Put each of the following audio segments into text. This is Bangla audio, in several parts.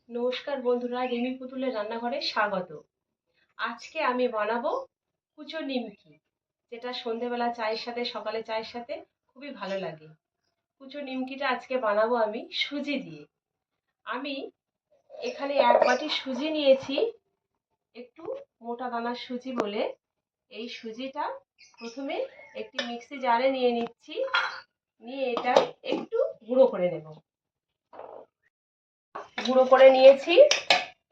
নমস্কার বন্ধুরা, রিমি পুতুলের রান্নাঘরে স্বাগত। আজকে আমি বানাবো কুচো নিমকি, যেটা সন্ধেবেলা চায়ের সাথে, সকালে চায়ের সাথে খুবই ভালো লাগে। কুচো নিমকিটা আজকে বানাবো আমি সুজি দিয়ে। আমি এখানে 1 বাটি সুজি নিয়েছি, একটু মোটা দানার সুজি বলে। এই সুজিটা প্রথমে একটি মিক্সি জারে নিয়ে নিচ্ছি, নিয়ে এটা একটু গুঁড়ো করে নেব। গুঁড়ো করে নিয়েছি,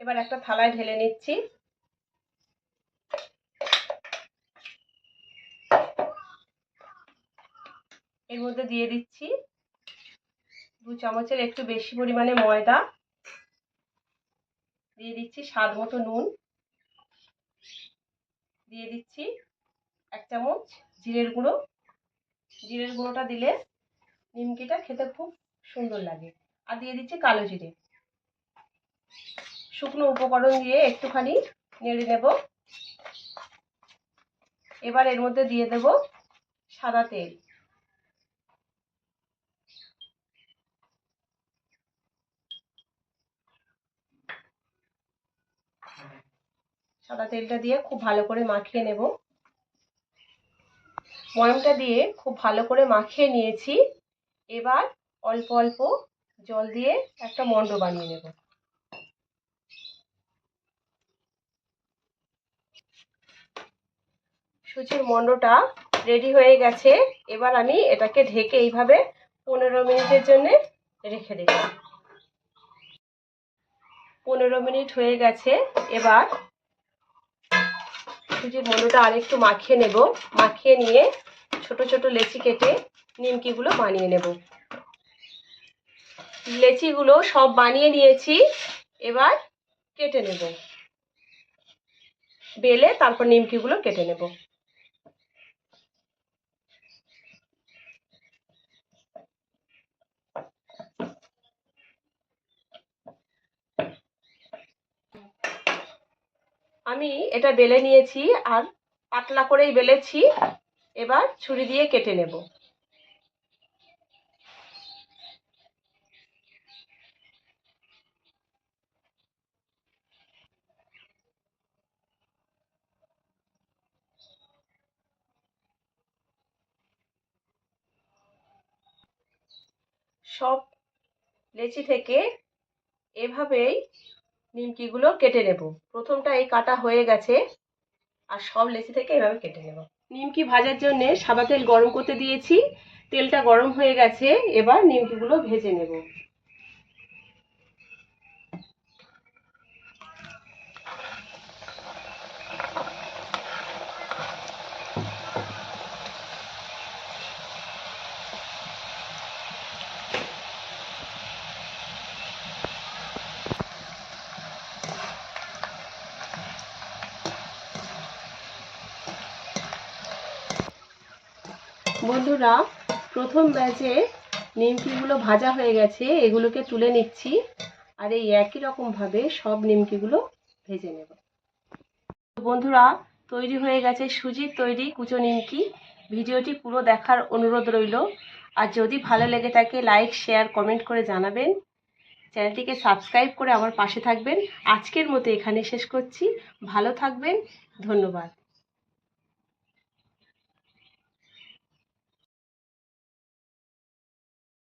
এবার একটা থালায় ঢেলে নিচ্ছি। এর মধ্যে দিয়ে দিচ্ছি 2 চামচের একটু বেশি পরিমাণে ময়দা, দিয়ে দিচ্ছি স্বাদ মতো নুন, দিয়ে দিচ্ছি 1 চামচ জিরের গুঁড়ো। জিরের গুঁড়োটা দিলে নিমকিটা খেতে খুব সুন্দর লাগে। আর দিয়ে দিচ্ছি কালো জিরে। শুকনো উপকরণ দিয়ে একটুখানি নেড়ে নেব। এবার এর মধ্যে দিয়ে দেব সাদা তেল। সাদা তেলটা দিয়ে খুব ভালো করে মাখিয়ে নেব। ময়মটা দিয়ে খুব ভালো করে মাখিয়ে নিয়েছি। এবার অল্প অল্প জল দিয়ে একটা মণ্ড বানিয়ে নেব। সুজির মণ্ডটা রেডি হয়ে গেছে। এবার আমি এটাকে ঢেকে এইভাবে 15 মিনিটের জন্য রেখে দেব। 15 মিনিট হয়ে গেছে। এবার সুজির মণ্ডটা আরেকটু মাখিয়ে নেব। মাখিয়ে নিয়ে ছোট ছোট লেচি কেটে নিমকিগুলো বানিয়ে নেব। লেচিগুলো সব বানিয়ে নিয়েছি, এবার কেটে নেব। বেলে তারপর নিমকিগুলো কেটে নেব। আমি এটা বেলে নিয়েছি, আর পাতলা করেই বেলেছি। এবার ছুরি দিয়ে কেটে নেব। সব লেচি থেকে এভাবেই নিমকিগুলো কেটে নেব। প্রথমটা এই কাটা হয়ে গেছে, আর সব লেচি থেকে এভাবে কেটে নেব। নিমকি ভাজার জন্য সাদা তেল গরম করতে দিয়েছি। তেলটা গরম হয়ে গেছে, এবার নিমকিগুলো ভেজে নেব। বন্ধুরা, প্রথম ব্যাচে নিমকিগুলো ভাজা হয়ে গেছে, এগুলোকে তুলে নিচ্ছি। আর এই একই রকমভাবে সব নিমকিগুলো ভেজে নেব। বন্ধুরা, তৈরি হয়ে গেছে সুজির তৈরি কুচো নিমকি। ভিডিওটি পুরো দেখার অনুরোধ রইল। আর যদি ভালো লেগে থাকে লাইক, শেয়ার, কমেন্ট করে জানাবেন। চ্যানেলটিকে সাবস্ক্রাইব করে আমার পাশে থাকবেন। আজকের মতো এখানে শেষ করছি। ভালো থাকবেন। ধন্যবাদ।